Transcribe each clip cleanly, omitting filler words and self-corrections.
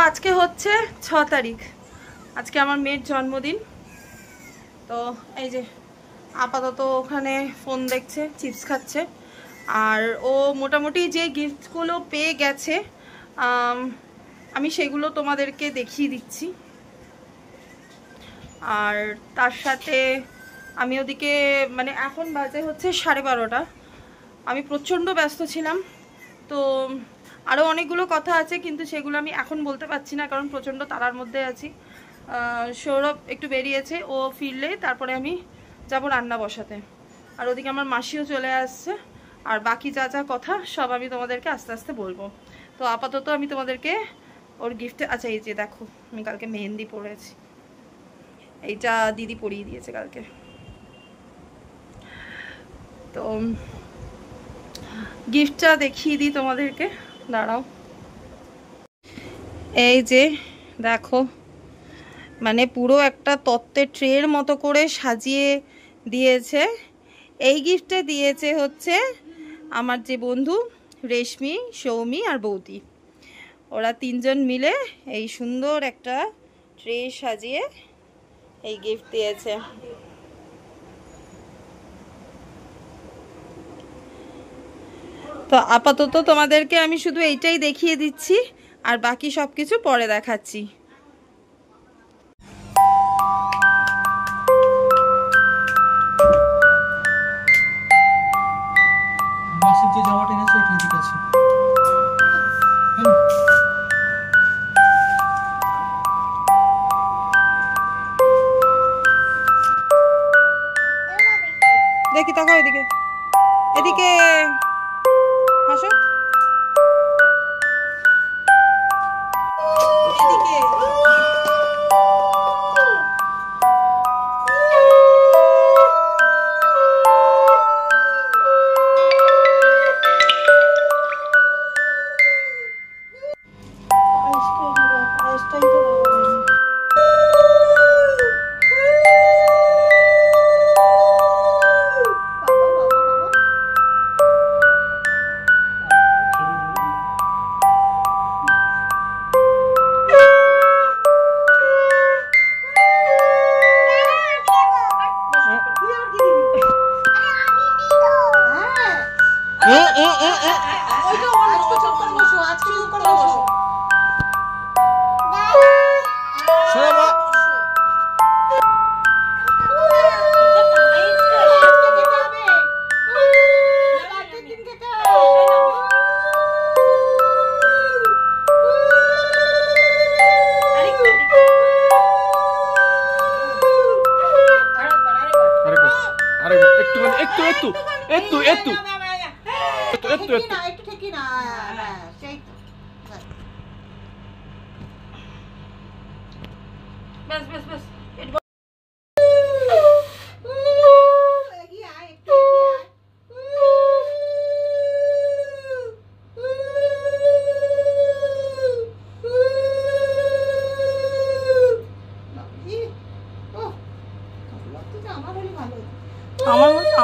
আজকে হচ্ছে 6 তারিখ, আজকে আমার মেয়ের জন্মদিন। তো এই যে আপাতত ওখানে ফোন দেখছে, চিপস খাচ্ছে। আর ও মোটামুটি যে গিফটগুলো পেয়ে গেছে আমি সেগুলো তোমাদেরকে দেখিয়ে দিচ্ছি। আর তার সাথে আমি ওদিকে মানে এখন বাজে হচ্ছে 12:30। আমি প্রচণ্ড ব্যস্ত ছিলাম, তো আরও অনেকগুলো কথা আছে কিন্তু সেগুলো আমি এখন বলতে পারছি না, কারণ প্রচণ্ড তাড়ার মধ্যে আছি। সৌরভ একটু বেরিয়েছে, ও ফিরলে তারপরে আমি যাব রান্না বসাতে। আর ওদিকে আমার মাসিও চলে আসছে। আর বাকি যা যা কথা সব আমি তোমাদেরকে আস্তে আস্তে বলবো। তো আপাতত আমি তোমাদেরকে ওর গিফটে, আচ্ছা এই যে দেখো আমি কালকে মেহেন্দি পরেছি, এইটা দিদি পরিয়ে দিয়েছে কালকে। তো গিফটটা দেখিয়ে দিই তোমাদেরকে, দাঁড়াও। এই যে দেখো, মানে পুরো একটা তত্ত্বের ট্রের মতো করে সাজিয়ে দিয়েছে। এই গিফটটা দিয়েছে হচ্ছে আমার যে বন্ধু রেশমি, সৌমি আর বৌদি, ওরা তিনজন মিলে এই সুন্দর একটা ট্রে সাজিয়ে এই গিফট দিয়েছে। তো আপাতত তোমাদেরকে আমি শুধু এইটাই দেখিয়ে দিচ্ছি, আর বাকি সব কিছু পরে দেখাচ্ছি। দেখি তাকাও এদিকে, এদিকে হাসো, এদিকে।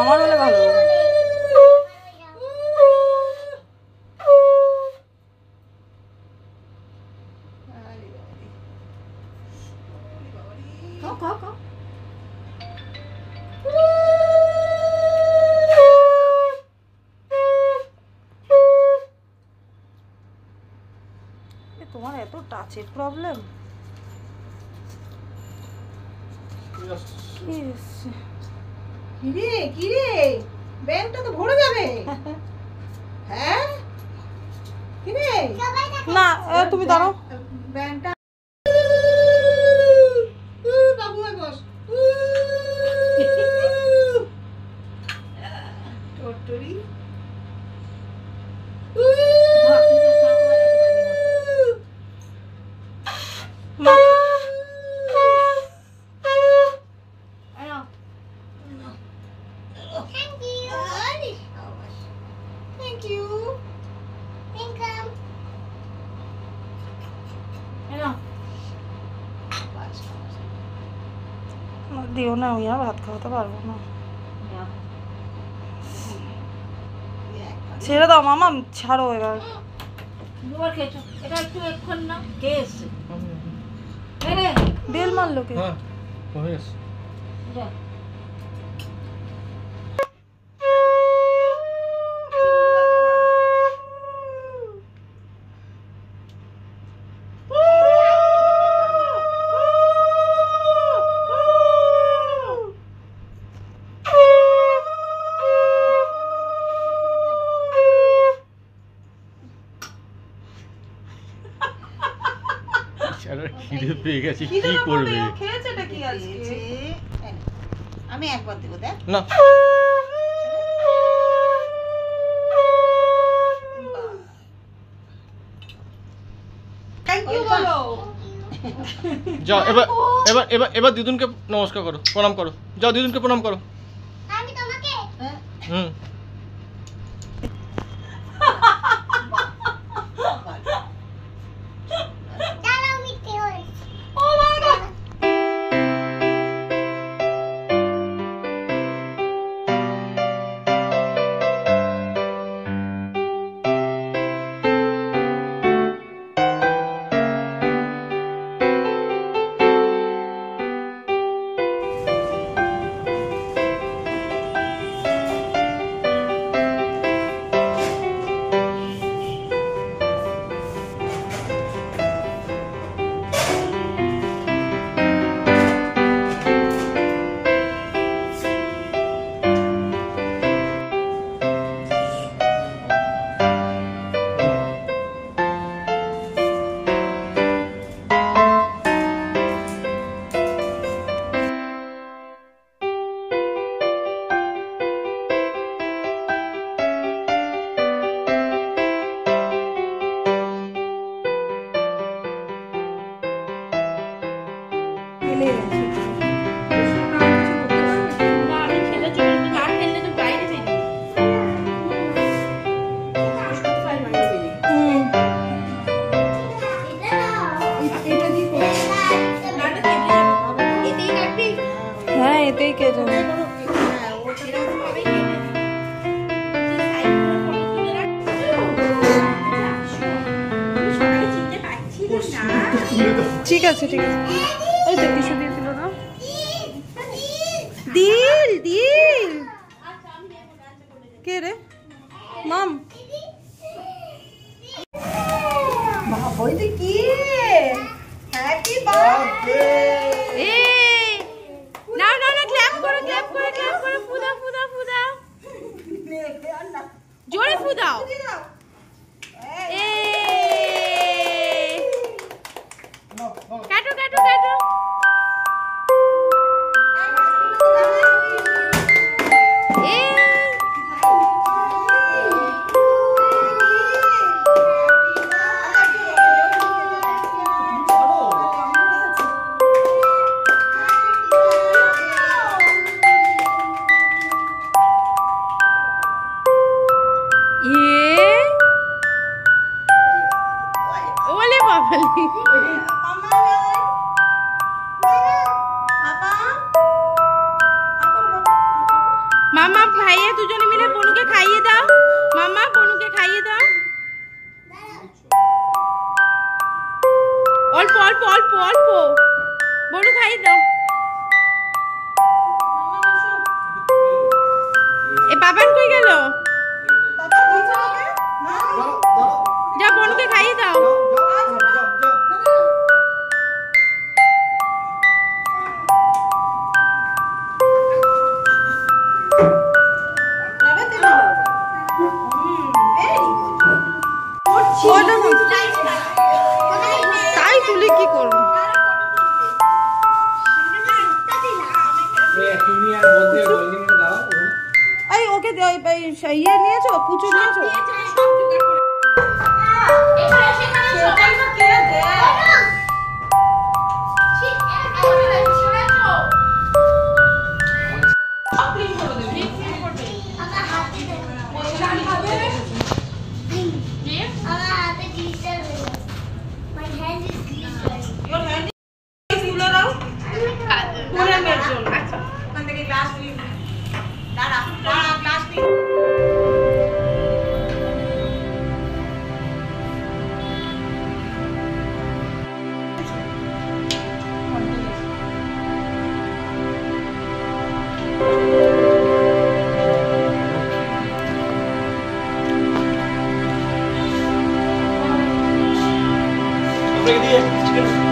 আমার হলে ভালো। তোমার এত টাচের প্রবলেম? কিরে কিরে, ব্যাংকটা তো ভরে যাবে। হ্যাঁ কিরে, না তুমি দাঁড়াও, ব্যাংকটা বাবু বস। টোটরি দিও না, আমি আর ভাত খাওয়াতে পারবো না। ছেড়ে দাও মামা, ছাড়ো এবার। দুবার খেয়েছো, এটা একটু এক্ষণ না কে এসছে বেল মারলো কে? হ্যাঁ হয়ে গেছে। যা খিদে পেয়ে গেছে, কি খিদে না করবে? পেলে ও খেয়েছেটা কি আজকে? আমি একবার দেবো দেখ। না থ্যাংক ইউ বলো। যাও এবার এবার এবার এবার দিদুনকে নমস্কার করো, প্রণাম করো, যাও দিদুনকে প্রণাম করো। হ্যাঁ হুম হ্যাঁ এতেই কেটে নে। ঠিক আছে ঠিক আছে। ওই তো টিস্যু দিয়ে দিল না। দিল দিল কে রে? মাম কি হ্যাপি বার্থডে। নাও নাও না, ক্ল্যাপ করো ক্ল্যাপ করো ক্ল্যাপ করো, ফুদাও ফুদাও ফুদাও, জোরে ফুদাও। কাটো কাটো কাটো। ওলে বাবালি, মামা ভাইয়া দুজনে মিলে বনুকে খাইয়ে দাও, মামা বনুকে খাইয়ে দাও, অল্প অল্প অল্প অল্প, বনু খাইয়ে দাও। এ বাবান কই গেল? যা বনুকে খাইয়ে দাও। তাই তুলি কি করবো? এই ওকে ইয়ে নিয়েছো, পুচু নিয়েছো? আপনাকে দিয়ে